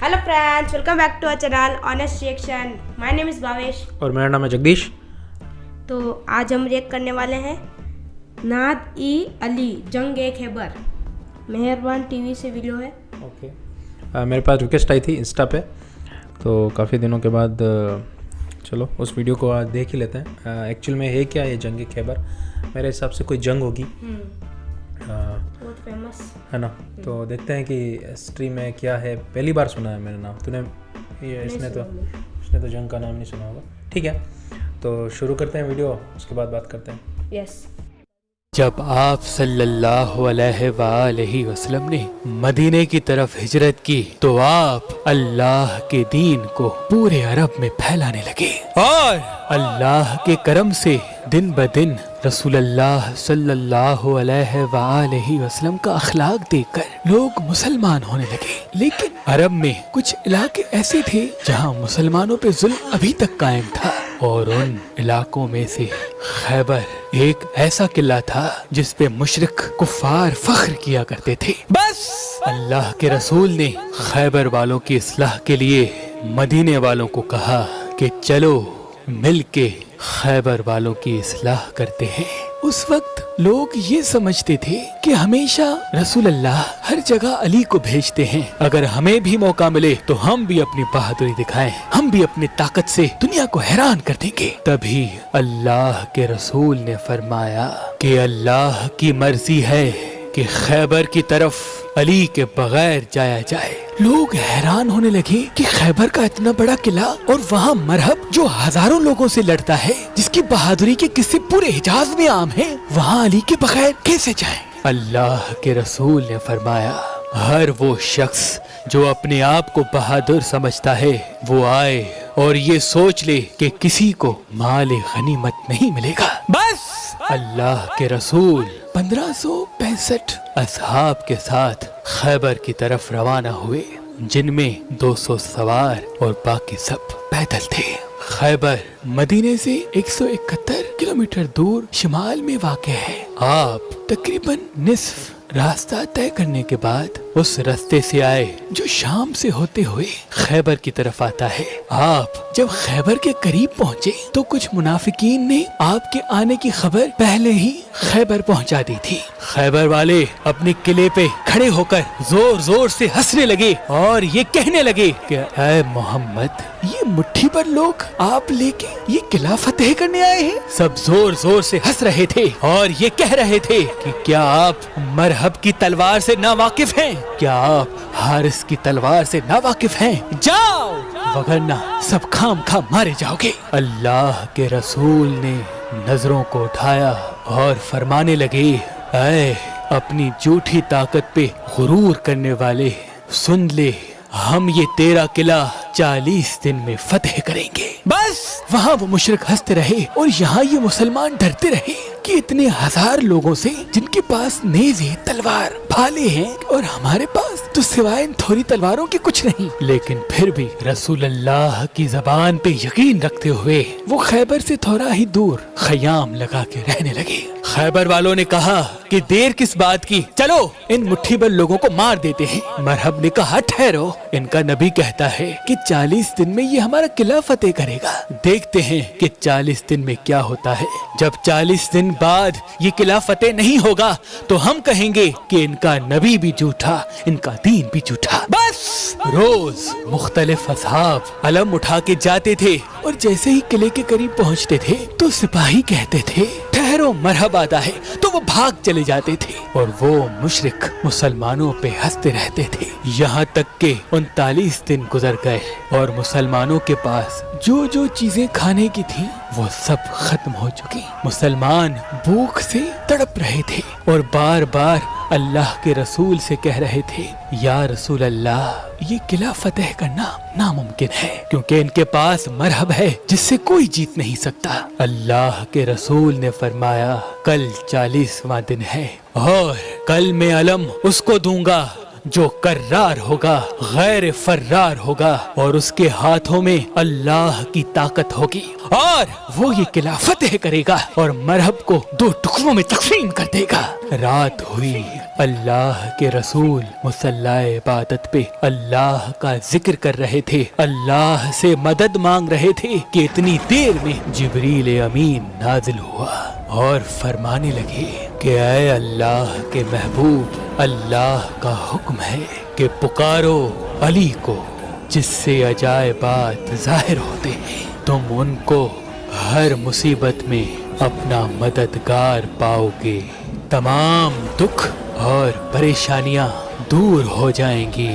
Hello friends, welcome back to our channel honest reaction. My name is Bhavesh और मेरा नाम है जगदीश। तो आज हम रिएक्ट करने वाले हैं नाद ई अली जंग ए खैबर। मेहरबान टीवी से वीडियो है। ओके मेरे पास रिक्वेस्ट आई थी इंस्टा पे, तो काफ़ी दिनों के बाद चलो उस वीडियो को आज देख ही लेते हैं। एक्चुअल में है क्या ये जंग ए खैबर? मेरे हिसाब से कोई जंग होगी, बहुत फेमस है ना। तो देखते हैं कि हिस्ट्री में क्या है। पहली बार सुना है मेरा नाम, तूने ये इसने तो जंग का नाम नहीं सुना होगा। ठीक है, तो शुरू करते हैं वीडियो, उसके बाद बात करते हैं। यस। जब आप सल्लल्लाहु अलैहि वसल्लम ने मदीने की तरफ हिजरत की तो आप अल्लाह के दीन को पूरे अरब में फैलाने लगे और अल्लाह के करम से दिन ब दिन रसूलुल्लाह सल्लल्लाहु अलैहि वसल्लम का अखलाक देखकर लोग मुसलमान होने लगे। लेकिन अरब में कुछ इलाके ऐसे थे जहां मुसलमानों पे जुल्म अभी तक कायम था, और उन इलाकों में से खैबर एक ऐसा किला था जिस पे मुशरिक कुफार फख्र किया करते थे। बस अल्लाह के रसूल ने खैबर वालों की इस्लाह के लिए मदीने वालों को कहा कि चलो मिलके खैबर वालों की इस्लाह करते हैं। उस वक्त लोग ये समझते थे कि हमेशा रसूल अल्लाह हर जगह अली को भेजते हैं, अगर हमें भी मौका मिले तो हम भी अपनी बहादुरी दिखाएं, हम भी अपनी ताकत से दुनिया को हैरान कर देंगे। तभी अल्लाह के रसूल ने फरमाया कि अल्लाह की मर्जी है कि खैबर की तरफ अली के बगैर जाया जाए। लोग हैरान होने लगे कि खैबर का इतना बड़ा किला और वहाँ मरहब जो हजारों लोगों से लड़ता है, जिसकी बहादुरी के किस्से पूरे हिजाज में आम हैं, वहाँ अली के बगैर कैसे जाए? अल्लाह के रसूल ने फरमाया, हर वो शख्स जो अपने आप को बहादुर समझता है वो आए और ये सोच ले कि किसी को माल गनीमत नहीं मिलेगा। बस अल्लाह के रसूल 1565 असहाब के साथ खैबर की तरफ रवाना हुए, जिनमें 200 सवार और बाकी सब पैदल थे। खैबर मदीने से 171 किलोमीटर दूर शिमाल में वाक़ है। आप तकरीबन निस्फ रास्ता तय करने के बाद उस रास्ते से आए जो शाम से होते हुए खैबर की तरफ आता है। आप जब खैबर के करीब पहुँचे तो कुछ मुनाफिकीन ने आपके आने की खबर पहले ही खैबर पहुँचा दी थी। खैबर वाले अपने किले पे खड़े होकर जोर जोर से हंसने लगे और ये कहने लगे कि ऐ मोहम्मद, ये मुट्ठी भर लोग आप लेके ये किला फतेह करने आए हैं। सब जोर जोर से हंस रहे थे और ये कह रहे थे कि क्या आप मरहब की तलवार से ना वाकिफ हैं? क्या आप हारिस की तलवार से ना वाकिफ हैं? जाओ, वगरना सब खाम खा मारे जाओगे। अल्लाह के रसूल ने नजरों को उठाया और फरमाने लगे, ऐ अपनी झूठी ताकत पे गुरूर करने वाले, सुन ले, हम ये तेरा किला 40 दिन में फतेह करेंगे। बस वहाँ वो मुशरिक हंसते रहे और यहाँ ये मुसलमान डरते रहे कि इतने हजार लोगों से जिनके पास नेज़े, तलवार, भाले हैं और हमारे पास तो सिवाय इन थोड़ी तलवारों के कुछ नहीं। लेकिन फिर भी रसूल अल्लाह की जबान पे यकीन रखते हुए वो खैबर से थोड़ा ही दूर खयाम लगा के रहने लगे। खैबर वालों ने कहा कि देर किस बात की, चलो इन मुट्ठी भर लोगों को मार देते हैं। मरहब ने कहा, ठहरो, इनका नबी कहता है कि 40 दिन में ये हमारा किला फतेह करेगा। देखते हैं कि 40 दिन में क्या होता है। जब 40 दिन बाद ये किला फतेह नहीं होगा तो हम कहेंगे कि इनका नबी भी झूठा, इनका दीन भी झूठा। बस रोज मुख्तलिफ असहाब अलम उठा के जाते थे और जैसे ही किले के करीब पहुंचते थे तो सिपाही कहते थे, ठहरो, मरहब आता है, तो वो भाग चले जाते थे और वो मुशरिक मुसलमानों पे हंसते रहते थे। यहाँ तक के 39 दिन गुजर गए और मुसलमानों के पास जो जो चीजें खाने की थी वो सब खत्म हो चुकी। मुसलमान भूख से तड़प रहे थे और बार बार अल्लाह के रसूल से कह रहे थे, या रसूल अल्लाह, ये किला फतेह करना नामुमकिन है क्योंकि इनके पास मरहब है जिससे कोई जीत नहीं सकता। अल्लाह के रसूल ने फरमाया, कल 40वां दिन है और कल मैं अलम उसको दूंगा जो कर्रार होगा, गैर फर्रार होगा और उसके हाथों में अल्लाह की ताकत होगी और वो ये किला फतेह करेगा और मरहब को 2 टुकड़ों में तकसीम कर देगा। रात हुई, अल्लाह के रसूल मुसल्लाए इबादत पे अल्लाह का जिक्र कर रहे थे, अल्लाह से मदद मांग रहे थे कि इतनी देर में जिब्रील अमीन नाजिल हुआ और फरमाने लगे कि ऐ अल्लाह के महबूब, अल्लाह का हुक्म है कि पुकारो अली को जिससे अजायबात जाहिर होते हैं, तुम उनको हर मुसीबत में अपना मददगार पाओगे, तमाम दुख और परेशानियां दूर हो जाएंगी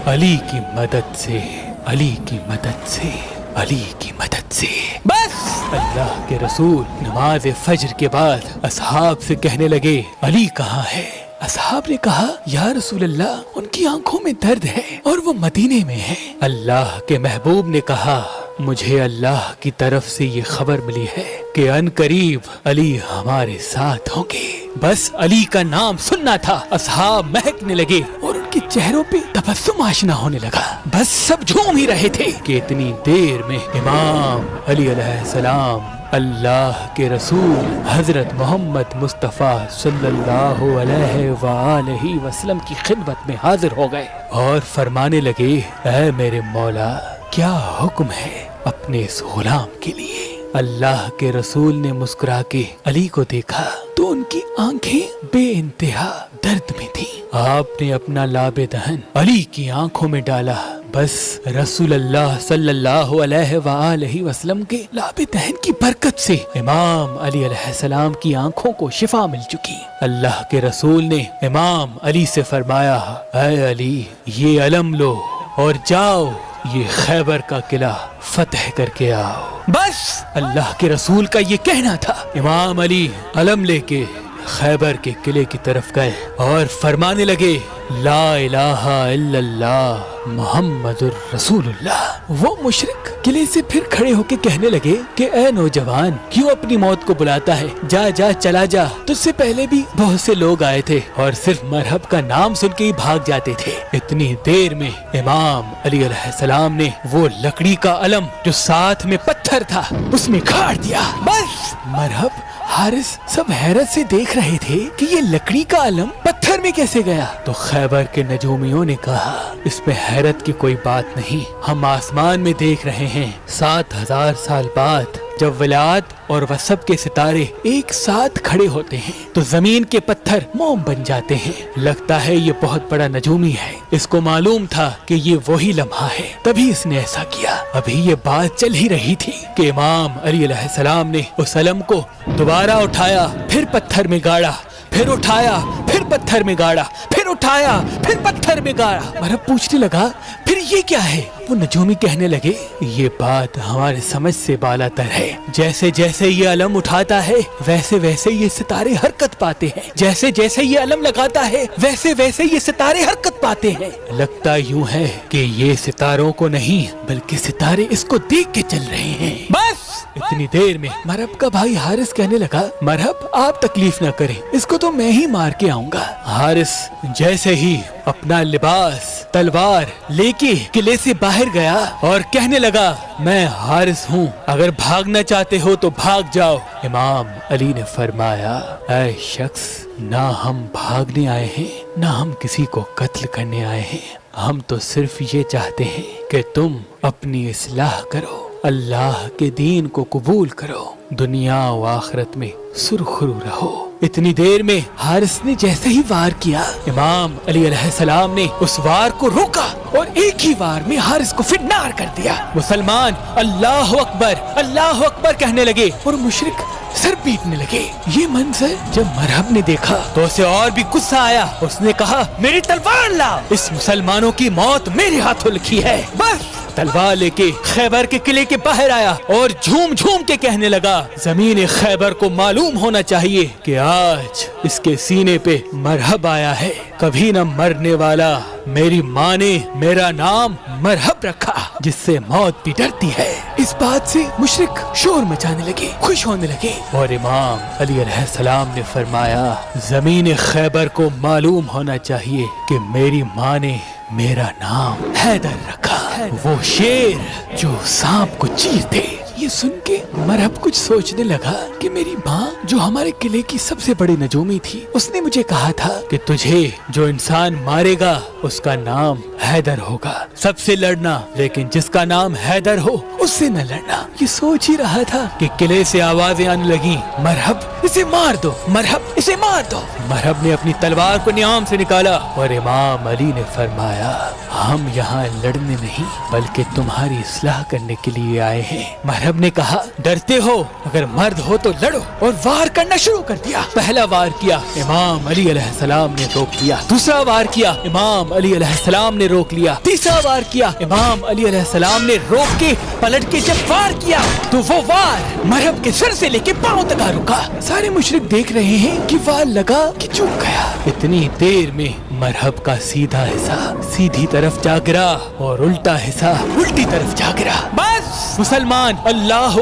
अली की मदद से, अली की मदद से, अली की मदद से। बस अल्लाह के रसूल नमाज फज्र के बाद असहाब से कहने लगे, अली कहाँ है? असहाब ने कहा, या रसूल अल्लाह, उनकी आंखों में दर्द है और वो मदीने में है। अल्लाह के महबूब ने कहा, मुझे अल्लाह की तरफ से ये खबर मिली है कि अनकरीब अली हमारे साथ होंगे। बस अली का नाम सुनना था, असहाब महकने लगे और उनके चेहरों पे तबस्सुम आशना होने लगा। बस सब झूम ही रहे थे कि इतनी देर में इमाम अली अलैहिस्सलाम अल्लाह के रसूल हजरत मोहम्मद मुस्तफ़ा सल्लल्लाहु अलैहि वसल्लम की खिदमत में हाजिर हो गए और फरमाने लगे, ऐ मेरे मौला, क्या हुक्म है अपने इस गुलाम के लिए? अल्लाह के रसूल ने मुस्कुरा के अली को देखा तो उनकी आंखें बेइंतहा दर्द में थी। आपने अपना लाबे दहन अली की आंखों में डाला। बस रसूल अल्लाह सल्लल्लाहु अलैहि वसल्लम के लाबे दहन की बरकत से इमाम अली अलैहिस्सलाम की आंखों को शिफा मिल चुकी। अल्लाह के रसूल ने इमाम अली से फरमाया, ऐ अली, ये अलम लो और जाओ ये खैबर का किला फतेह करके आओ। बस अल्लाह के रसूल का ये कहना था। इमाम अली अलम लेके खैबर के किले की तरफ गए और फरमाने लगे, ला इलाहा इल्लल्लाह मुहम्मदुर रसूलुल्लाह। वो मुशरिक किले से फिर खड़े होके कहने लगे कि ऐ नौजवान, क्यों अपनी मौत को बुलाता है? जा जा चला जा, तुझसे पहले भी बहुत से लोग आए थे और सिर्फ मरहब का नाम सुन के ही भाग जाते थे। इतनी देर में इमाम अली अलैहिस्सलाम ने वो लकड़ी का अलम जो साथ में पत्थर था उसमें गाड़ दिया। बस मरहब हारिस सब हैरत से देख रहे थे कि ये लकड़ी का अलम पत्थर में कैसे गया। तो खैबर के नजूमियों ने कहा, इसमें हैरत की कोई बात नहीं, हम आसमान में देख रहे हैं 7000 साल बाद जब विलायत और वसब के सितारे एक साथ खड़े होते हैं तो जमीन के पत्थर मोम बन जाते हैं। लगता है ये बहुत बड़ा नजूमी है, इसको मालूम था कि ये वही लम्हा है, तभी इसने ऐसा किया। अभी ये बात चल ही रही थी कि इमाम अली अलैहिस्सलाम ने उस अलम को दोबारा उठाया, फिर पत्थर में गाड़ा, फिर उठाया, फिर पत्थर में गाड़ा, फिर उठाया, फिर पत्थर में गाड़ा। मरहब पूछने लगा, फिर ये क्या है? वो नजूमी कहने लगे, ये बात हमारे समझ से बालातर है। जैसे जैसे ये अलम उठाता है वैसे वैसे ये सितारे हरकत पाते हैं, जैसे जैसे ये अलम लगाता है वैसे वैसे ये सितारे हरकत पाते हैं। लगता यूं है कि ये सितारों को नहीं बल्कि सितारे इसको देख के चल रहे हैं। बस इतनी देर में मरहब का भाई हारिस कहने लगा, मरहब आप तकलीफ न करें, इसको तो मैं ही मार के आऊंगा। हारिस जैसे ही अपना लिबास तलवार लेके किले से बाहर गया और कहने लगा, मैं हारिस हूँ, अगर भागना चाहते हो तो भाग जाओ। इमाम अली ने फरमाया, ऐ शख्स, ना हम भागने आए हैं ना हम किसी को कत्ल करने आए हैं, हम तो सिर्फ ये चाहते हैं कि तुम अपनी इस्लाह करो, अल्लाह के दीन को कबूल करो, दुनिया व आखिरत में सुरखरू रहो। इतनी देर में हारिस ने जैसे ही वार किया, इमाम अली अलैहिस्सलाम ने उस वार को रोका और एक ही वार में हारिस को फिन्नार कर दिया। मुसलमान अल्लाह अकबर कहने लगे और मुशरिक सर पीटने लगे। ये मंजर जब मरहब ने देखा तो उसे और भी गुस्सा आया। उसने कहा, मेरी तलवार ला, इस मुसलमानों की मौत मेरे हाथों लिखी है। बस تلوار لے کے خیبر کے قلعے کے باہر آیا اور جھوم جھوم کے کہنے لگا زمین خیبر کو معلوم ہونا چاہیے کہ آج اس کے سینے پہ مرحب آیا ہے. کبھی نہ مرنے والا میری ماں نے میرا نام مرحب رکھا جس سے موت بھی ڈرتی ہے. اس بات سے مشرک شور مچانے لگے, خوش ہونے لگے, اور امام علی علیہ السلام نے فرمایا زمین خیبر کو معلوم ہونا چاہیے کہ میری ماں نے میرا نام حیدر رکھا, وہ شیر جو سانپ کو چیرتے. یہ سن کے مرحب کچھ سوچنے لگا کہ میری ماں جو ہمارے قلعے کی سب سے بڑی نجومی تھی, اس نے مجھے کہا تھا کہ تجھے جو انسان مارے گا اس کا نام حیدر ہوگا, سب سے لڑنا, لیکن جس کا نام حیدر ہو اس سے نہ لڑنا. یہ سوچ ہی رہا تھا کہ قلعے سے آوازیں آنے لگیں مرحب اسے مار دو, مرحب اسے مار دو. مرحب نے اپنی تلوار کو نیام سے نکالا اور امام علی نے فرمایا ہم یہاں لڑنے نہیں بلکہ تمہاری اصلاح کرنے کے لیے آئے ہیں. مرحب نے کہا ڈرتے ہو, اگر مرد ہو تو لڑو, اور وار کرنا شروع کر دیا. پہلا وار کیا, امام علی علیہ السلام نے روک لیا. دوسرا وار کیا, امام علی علیہ السلام نے روک لیا. تیسرا وار کیا, امام علی علیہ السلام نے روک کے پلٹ کے جب وار کیا تو وہ وار مرحب کے سر سے لے کے پاؤں تک رکا. سارے مشرک دیکھ رہے ہیں کہ وار لگا کہ چوک گیا. اتنی دیر میں مرحب کا سیدھا حصہ سیدھی طرف جا گرا اور الٹا حصہ الٹی طرف جا گرا. بس مسلمان اللہ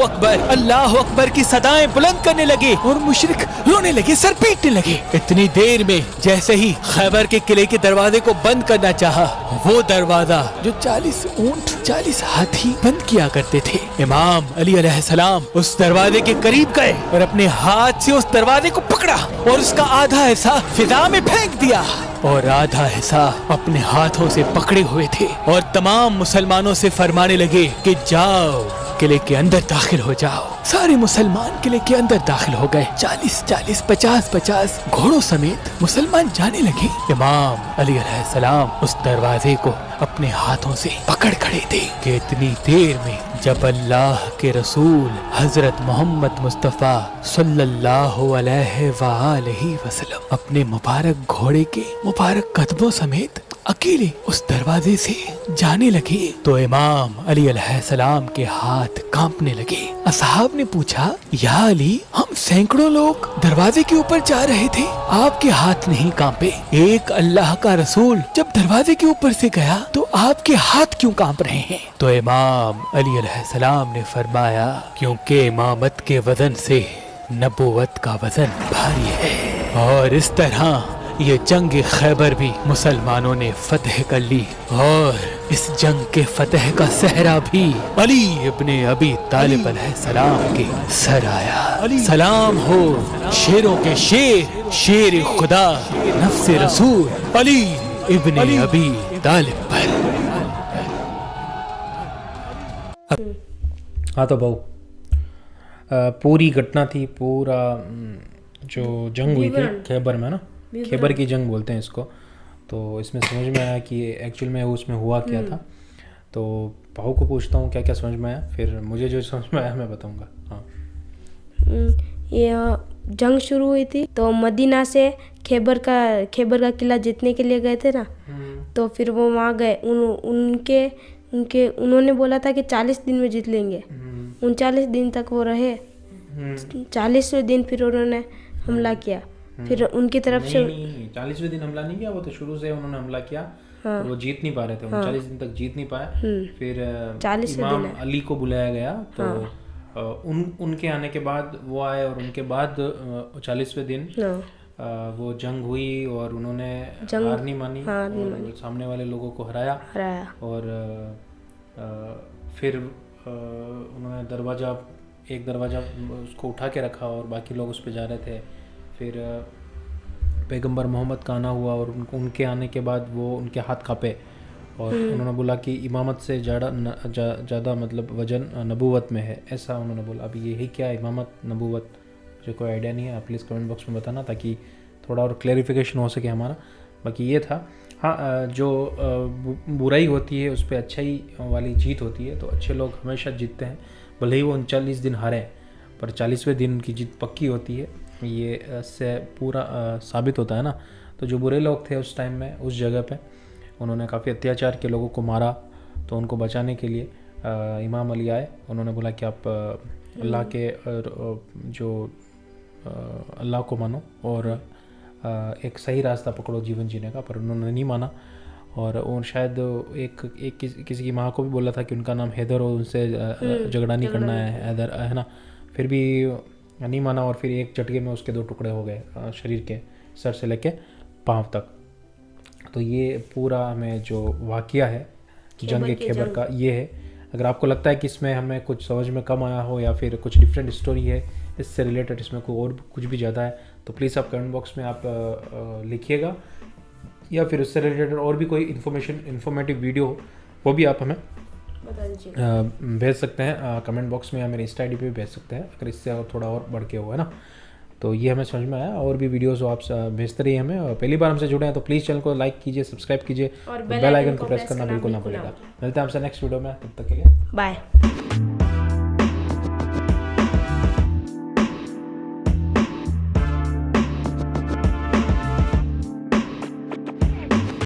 اکبر کی صدائیں بلند کرنے لگے اور مشرک رونے لگے, سر پیٹنے لگے. اتنی دیر میں جیسے ہی خیبر کے قلعے کے دروازے کو بند کرنا چاہا, وہ دروازہ جو 40 اونٹ 40 ہاتھی بند کیا کرتے تھے, امام علی علیہ السلام اس دروازے کے قریب گئے اور اپنے ہاتھ سے اس دروازے کو پکڑا اور اس کا آدھا حصہ فضا میں پھینک دیا اور آدھا حصہ اپنے ہاتھوں سے پکڑے ہوئے تھے, اور تمام مسلمانوں سے فرمانے لگے کہ جاؤ قلعے کے اندر داخل ہو جاؤ. سارے مسلمان قلعے کے اندر داخل ہو گئے. 40 50 گھوڑوں سمیت مسلمان جانے لگے. امام علی علیہ السلام اس دروازے کو اپنے ہاتھوں سے پکڑ کھڑے تھے کہ اتنی دیر میں جب اللہ کے رسول حضرت محمد مصطفیٰ صلی اللہ علیہ وآلہ وسلم اپنے مبارک گھوڑے کے مبارک قدموں سمیت اکیلے اس دروازے سے جانے لگے تو امام علی علیہ السلام کے ہاتھ کانپنے لگے. اصحاب نے پوچھا یا علی ہم سینکڑوں لوگ دروازے کے اوپر جا رہے تھے, آپ کے ہاتھ نہیں کانپے؟ ایک اللہ کا رسول جب دروازے کے اوپر سے گیا تو آپ کے ہاتھ کیوں کانپ رہے ہیں؟ تو امام علی علیہ السلام نے فرمایا کیونکہ امامت کے وزن سے نبوت کا وزن بھاری ہے, اور اس طرح یہ جنگ خیبر بھی مسلمانوں نے فتح کر لی, اور اس جنگ کے فتح کا صحرا بھی علی ابن ابی طالب علیہ السلام کے سر آیا. سلام ہو شیروں کے شیر, شیر خدا نفس رسول علی ابن ابی طالب پر. ہاں تو بہو پوری گھٹنا تھی, پورا جو جنگ ہوئی تھی خیبر میں نا, خیبر کی جنگ بولتے ہیں اس کو, تو اس میں سمجھ میں آیا کہ ایکچوئل میں اس میں ہوا کیا تھا. تو بہو کو پوچھتا ہوں کیا کیا سمجھ میں آیا, پھر مجھے جو سمجھ میں آیا میں بتاؤں گا. ہاں یہ جنگ شروع ہوئی تھی تو مدینہ سے خیبر کا قلعہ جیتنے کے لیے گئے تھے نا, تو پھر وہ وہاں گئے. انہوں نے بولا تھا کہ 40 دن میں جیت لیں گے. 39 دن تک وہ رہے, 40ویں دن پھر انہوں نے حملہ کیا. پھر ان کی طرف سے 40ویں دن حملہ نہیں کیا, وہ تو شروع سے انہوں نے حملہ کیا, وہ جیت نہیں پا رہے تھے, 39 دن تک جیت نہیں پائے. پھر امام علی کو بلایا گیا تو ان کے آنے کے بعد وہ آئے, اور ان کے بعد 40ویں دن وہ جنگ ہوئی اور انہوں نے ہار نہیں مانی, سامنے والے لوگوں کو ہرایا. اور پھر انہوں نے ایک دروازہ اس کو اٹھا کے رکھا اور باقی لوگ اس پہ جا رہے تھے. پھر پیغمبر محمد کا آنا ہوا, اور ان کے آنے کے بعد وہ ان کے ہاتھ کانپے, اور انہوں نے بولا کہ امامت سے زیادہ مطلب وزن نبوت میں ہے, ایسا انہوں نے بولا. اب یہی کیا امامت نبوت مجھے کوئی آئیڈیا نہیں ہے, آپ پلیز کمنٹ باکس میں بتانا تاکہ تھوڑا اور کلیریفیکیشن ہو سکے ہمارا. باقی یہ تھا. ہاں جو برائی ہوتی ہے اس پہ اچھائی والی جیت ہوتی ہے, تو اچھے لوگ ہمیشہ جیتتے ہیں, بھلے ہی وہ 39 دن ہاریں, پر 40ویں دن کی جیت پکی ہوتی ہے. یہ اس سے پورا ثابت ہوتا ہے نا. تو جو برے لوگ تھے اس ٹائم میں اس جگہ پہ, انہوں نے کافی اتیاچار کے لوگوں کو مارا, تو ان کو بچانے کے لیے امام علی آئے. انہوں نے بولا کہ آپ اللہ کے جو اللہ کو مانو اور ایک صحیح راستہ پکڑو جیون جینے کا, پر انہوں نے نہیں مانا. اور ان شاید ایک کسی کی ماں کو بھی بولا تھا کہ ان کا نام حیدر ہو, ان سے جھگڑا نہیں کرنا ہے حیدر, ہے نا. پھر بھی نہیں مانا اور پھر ایک جھٹکے میں اس کے 2 ٹکڑے ہو گئے شریر کے, سر سے لے کے پاؤں تک. تو یہ پورا ہمیں جو واقعہ ہے جنگ خیبر کا یہ ہے. اگر آپ کو لگتا ہے کہ اس میں ہمیں کچھ سمجھ میں کم آیا ہو یا پھر کچھ ڈفرینٹ اسٹوری ہے اس سے ریلیٹڈ, اس میں کوئی اور کچھ بھی زیادہ ہے, تو پلیز آپ کمنٹ باکس میں آپ لکھیے گا, یا پھر اس سے ریلیٹڈ اور بھی کوئی انفارمیٹیو ویڈیو ہو وہ بھی آپ ہمیں بھیج سکتے ہیں کمنٹ باکس میں, یا میرے انسٹا آئی ڈی پہ بھی بھیج سکتے ہیں اگر اس سے تھوڑا اور بڑھ کے ہوا ہے نا. تو یہ ہمیں سمجھ میں آیا. اور بھی ویڈیوز آپ بھیجتے رہیے ہمیں, اور پہلی بار ہم سے جڑے ہیں تو پلیز چینل کو لائک کیجیے, سبسکرائب کیجیے, اور بیل آئیکن کو پریس کرنا بالکل نہ بھولیے گا. ملتے ہیں آپ سے نیکسٹ ویڈیو میں, تب تک کے لیے بائے.